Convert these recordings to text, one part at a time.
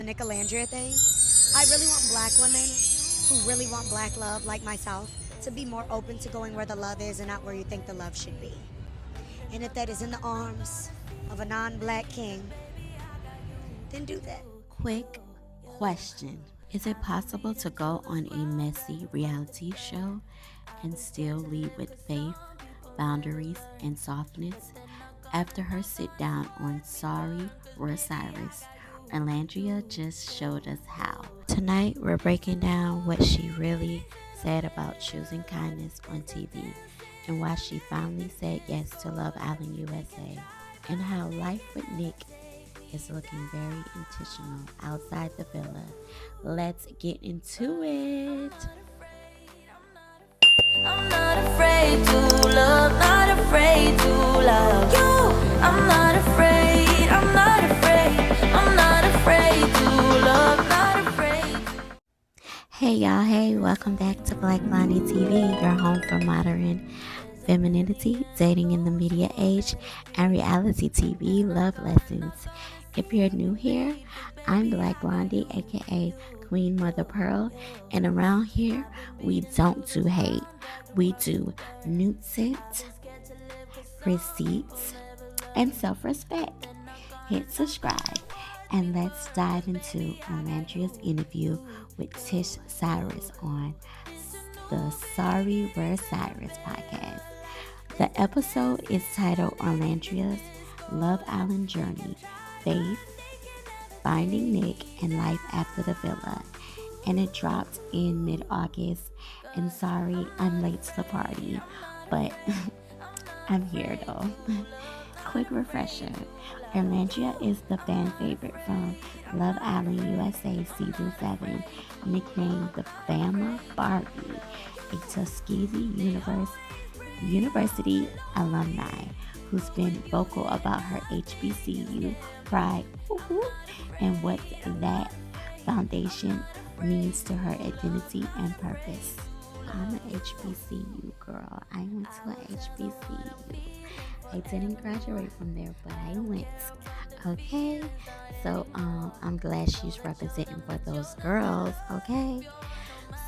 the Nicolandria thing. I really want black women who really want black love, like myself, to be more open to going where the love is and not where you think the love should be. And if that is in the arms of a non black king, then do that. Quick question. Is it possible to go on a messy reality show and still lead with faith, boundaries, and softness? After her sit down on Sorry We're Cyrus, Alandria just showed us how. Tonight, we're breaking down what she really said about choosing kindness on TV and why she finally said yes to Love Island USA, and how life with Nick is looking very intentional outside the villa. Let's get into it. I'm not afraid to love, not afraid to love you. I'm not afraid, I'm not afraid, I'm not afraid to love, not afraid. Hey y'all, hey, welcome back to Black Blondie TV, your home for modern femininity, dating in the media age, and reality TV love lessons. If you're new here, I'm Black Blondie, aka Queen Mother Pearl, and around here, we don't do hate. We do nuisance, receipts, and self-respect. Hit subscribe, and let's dive into Olandria's interview with Tish Cyrus on the Sorry We're Cyrus podcast. The episode is titled Olandria's Love Island Journey, Faith, Finding Nick, and Life After the Villa. And it dropped in mid-August. And sorry, I'm late to the party, but I'm here though. Quick refresher. Alandria is the fan favorite from Love Island USA Season 7, nicknamed the Bama Barbie, a Tuskegee University alumni who's been vocal about her HBCU pride and what that foundation means to her identity and purpose. I'm an HBCU girl. I went to an HBCU. I didn't graduate from there, but I went. Okay, so I'm glad she's representing for those girls. Okay,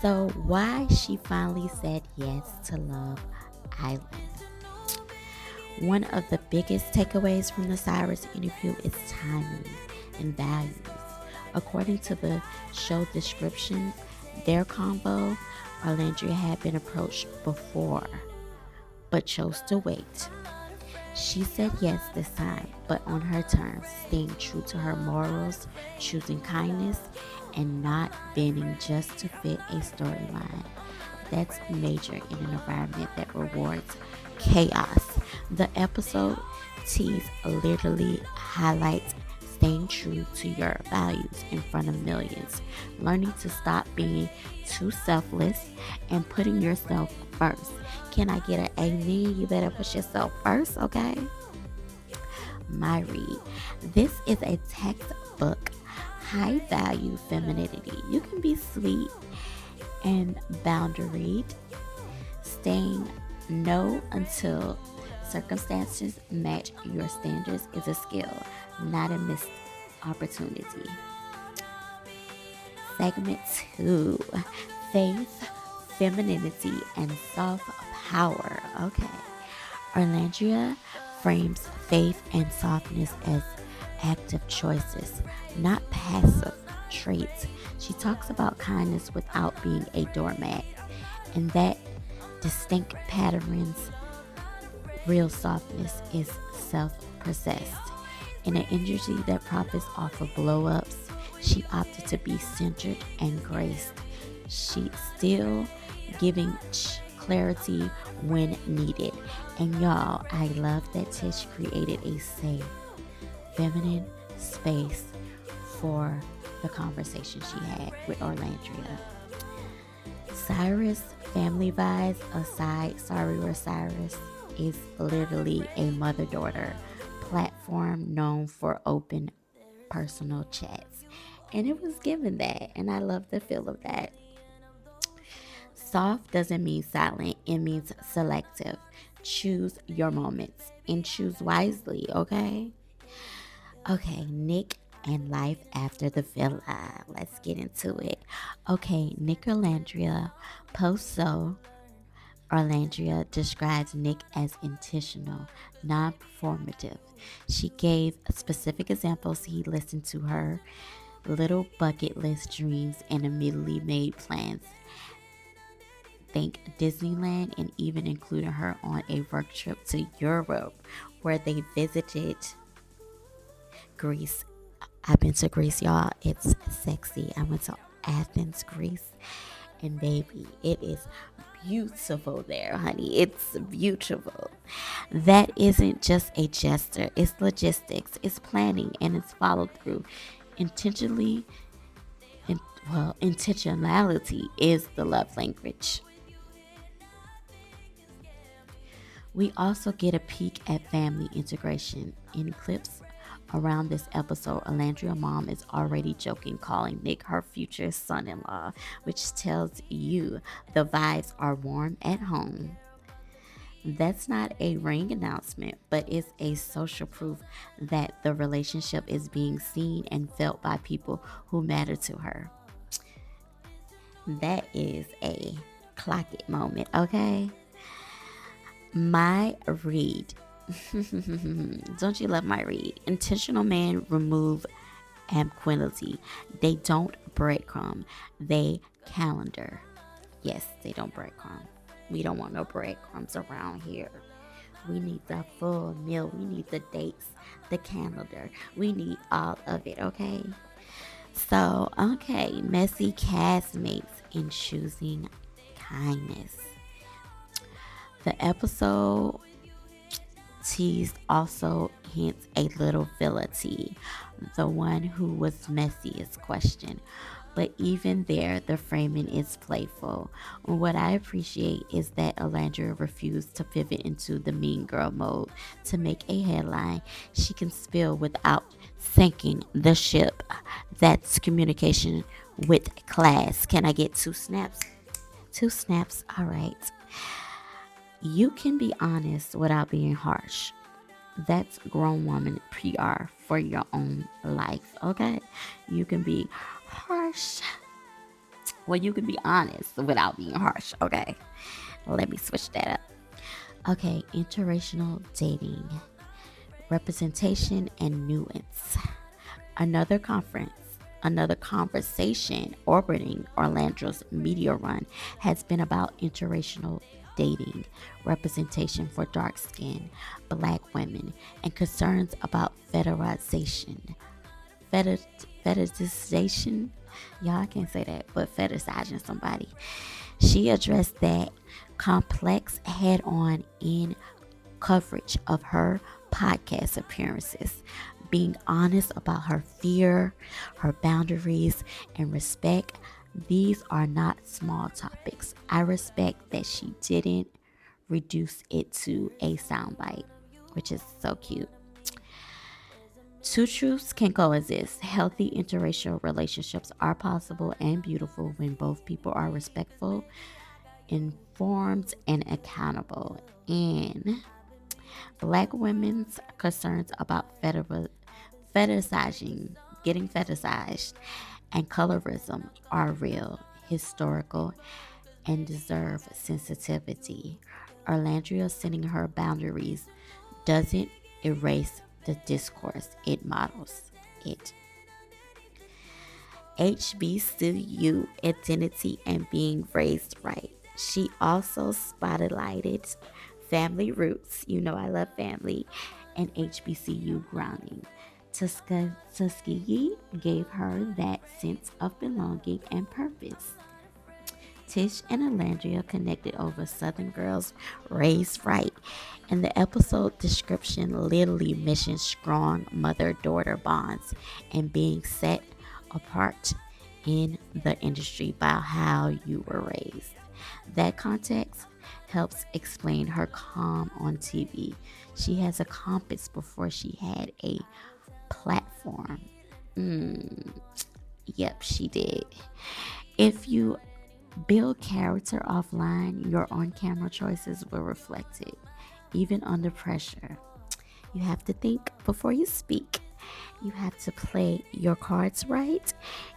so why she finally said yes to Love Island. One of the biggest takeaways from the Cyrus interview is timing and values. According to the show descriptions, their combo, Olandria had been approached before, but chose to wait. She said yes this time, but on her terms, staying true to her morals, choosing kindness, and not bending just to fit a storyline. That's major in an environment that rewards chaos. The episode tease literally highlights staying true to your values in front of millions, learning to stop being too selfless and putting yourself first. Can I get an amen? You better put yourself first, okay? My read. This is a textbook high value femininity. You can be sweet and boundaried, staying no until circumstances match your standards is a skill, not a missed opportunity. Segment 2, Faith, Femininity, and Soft Power. Okay. Olandria frames faith and softness as active choices, not passive traits. She talks about kindness without being a doormat, and that distinct patterns. Real softness is self-possessed. In an industry that profits off of blow-ups, she opted to be centered and graced. She still giving clarity when needed. And y'all, I love that Tish created a safe, feminine space for the conversation she had with Olandria. Cyrus family vibes aside, Sorry We're Cyrus is literally a mother-daughter platform known for open personal chats. And it was given that, and I love the feel of that. Soft doesn't mean silent, it means selective. Choose your moments and choose wisely, okay? Okay, Nick and life after the villa. Let's get into it. Okay, Nicolandria post so Olandria describes Nick as intentional, non performative. She gave specific examples. He listened to her little bucket list dreams and immediately made plans. Think Disneyland, and even including her on a work trip to Europe where they visited Greece. I've been to Greece, y'all. It's sexy. I went to Athens, Greece, and baby, it is beautiful there, honey. It's beautiful. That isn't just a gesture, it's logistics, it's planning, and it's followed through. Intentionally, intentionality is the love language. We also get a peek at family integration. In clips around this episode, Alandria mom is already joking, calling Nick her future son in law, which tells you the vibes are warm at home. That's not a ring announcement, but it's a social proof that the relationship is being seen and felt by people who matter to her. That is a clock it moment, okay? My read. Don't you love my read? Intentional men remove ambiguity. They don't breadcrumb. They calendar. Yes, they don't breadcrumb. We don't want no breadcrumbs around here. We need the full meal. We need the dates, the calendar. We need all of it, okay? So, okay, messy castmates in choosing kindness. The episode teased also hints a little villa tea. The one who was messy is questioned. But even there, the framing is playful. What I appreciate is that Alandria refused to pivot into the mean girl mode to make a headline she can spill without sinking the ship. That's communication with class. Can I get 2 snaps? 2 snaps, all right. You can be honest without being harsh. That's grown woman PR for your own life, okay? You can be harsh. Well, you can be honest without being harsh, okay? Let me switch that up. Okay, interracial dating, representation, and nuance. Another conference, another conversation orbiting Orlando's media run has been about interracial dating, representation for dark skinned black women, and concerns about fetishization. Y'all, I can't say that, but fetishizing somebody. She addressed that complex head on in coverage of her podcast appearances, being honest about her fear, her boundaries, and respect. These are not small topics. I respect that she didn't reduce it to a soundbite, which is so cute. Two truths can coexist. Healthy interracial relationships are possible and beautiful when both people are respectful, informed, and accountable. And black women's concerns about fetishizing, getting fetishized, and colorism are real, historical, and deserve sensitivity. Orlandria setting her boundaries doesn't erase the discourse, it models it. HBCU identity and being raised right. She also spotlighted family roots. You know I love family, and HBCU grounding. Tuskegee gave her that sense of belonging and purpose. Tish and Alandria connected over Southern girls raised right, and the episode description literally mentions strong mother-daughter bonds and being set apart in the industry by how you were raised. That context helps explain her calm on TV. She has a compass before she had a platform. Yep, she did. If you build character offline, your on camera choices will reflect it, even under pressure. You have to think before you speak. You have to play your cards right,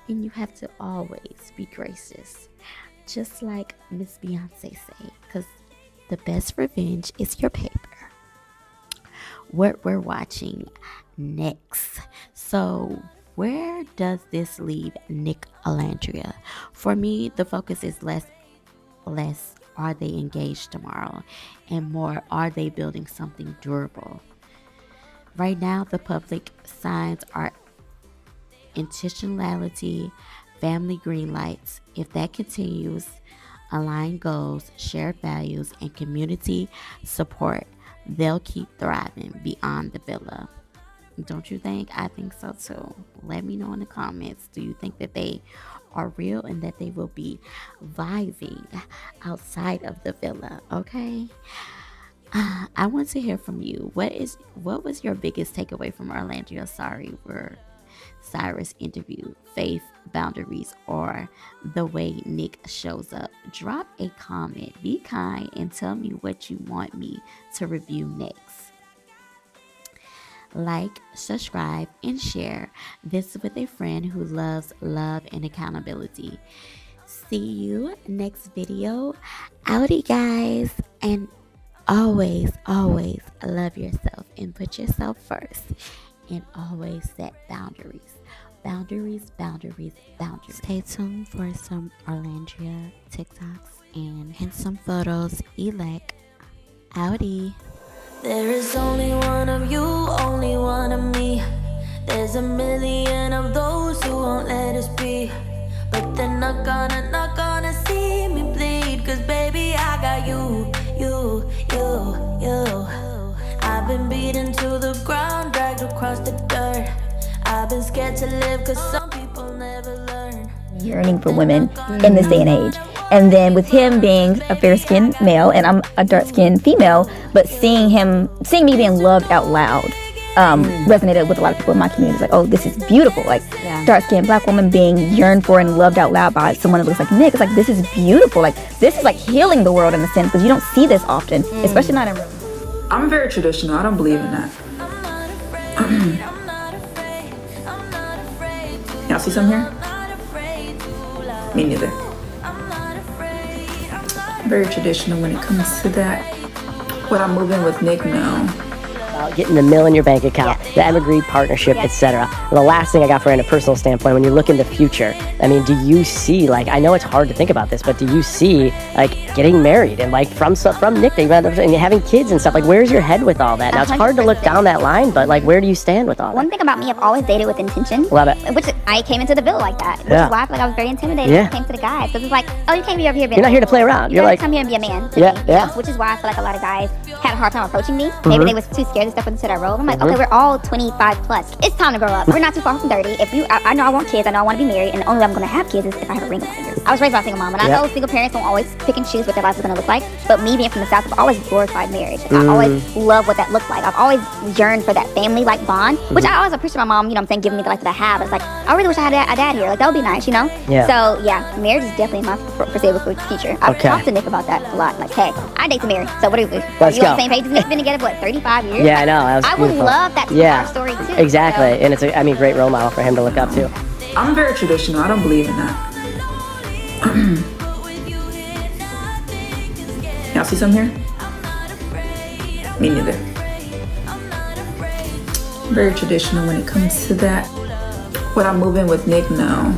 and you have to always be gracious. Just like Miss Beyonce say, because the best revenge is your paper. What we're watching next. So where does this leave Nicolandria? For me, the focus is less are they engaged tomorrow, and more, are they building something durable? Right now, the public signs are intentionality, family green lights. If that continues, aligned goals, shared values, and community support, they'll keep thriving beyond the villa. Don't you think? I think so too. Let me know in the comments. Do you think that they are real and that they will be vibing outside of the villa? Okay. I want to hear from you. What was your biggest takeaway from Olandria Sorry We're Cyrus interview? Faith, boundaries, or the way Nick shows up? Drop a comment. Be kind and tell me what you want me to review next. Like, subscribe, and share this with a friend who loves love and accountability. See you next video. Outie, guys. And always love yourself and put yourself first. And always set boundaries. Boundaries. Stay tuned for some Olandria TikToks and some photos. Elect. Outie. There is only one of you, only one of me. There's a million of those who won't let us be. But they're not gonna see me bleed. Cause baby, I got you. I've been beaten to the ground, dragged across the dirt. I've been scared to live cause some people never learn. Yearning for women in this day and age. And then with him being a fair-skinned male and I'm a dark-skinned female, but seeing me being loved out loud resonated with a lot of people in my community. It's like, oh, this is beautiful. Like, dark-skinned black woman being yearned for and loved out loud by someone that looks like Nick. It's like, this is beautiful. Like, this is like healing the world in a sense, because you don't see this often, especially not in real. I'm very traditional. I don't believe in that. Y'all see something here? Me neither. Very traditional when it comes to that. What I'm moving with Nick now. Getting the mill in your bank account, the Evergreen partnership, etc. The last thing I got for in a personal standpoint, when you look in the future, I mean, do you see, like, I know it's hard to think about this, but do you see, like, getting married and, like, from Nick, and having kids and stuff? Like, where's your head with all that? Now, it's hard to look down that line, but, like, where do you stand with all that? One thing about me, I've always dated with intention. Love it. Which I came into the villa like that, which is why I feel like I was very intimidated when I came to the guys. Because it's like, oh, you can't be over here being You're not here to play around. You're like, come here and be a man. Which is why I feel like a lot of guys had a hard time approaching me. Maybe they was too scared to step into that role. I'm like, okay, we're all 25 plus. It's time to grow up. We're not too far from 30. I know I want kids. I know I want to be married, and the only way I'm going to have kids is if I have a ring on my finger. I was raised by a single mom, and I know single parents don't always pick and choose what their life is going to look like. But me being from the South, I've always glorified marriage. I always love what that looked like. I've always yearned for that family-like bond, which I always appreciate my mom, you know what I'm saying, giving me the life that I have. It's like, I really wish I had a dad here. Like, that would be nice, you know? So, yeah, marriage is definitely in my foreseeable future. I've talked to Nick about that a lot. Like, hey, I date to marry. So what do we do? Let's you go. on the same page as Nick? Been together for, what, 35 years? Yeah, I know. That was I would love that to be our story, too. Exactly. So. And it's a great role model for him to look up to. I'm very traditional. I don't believe in that. Y'all see something here? Me neither. Very traditional when it comes to that. What I'm moving with Nick now.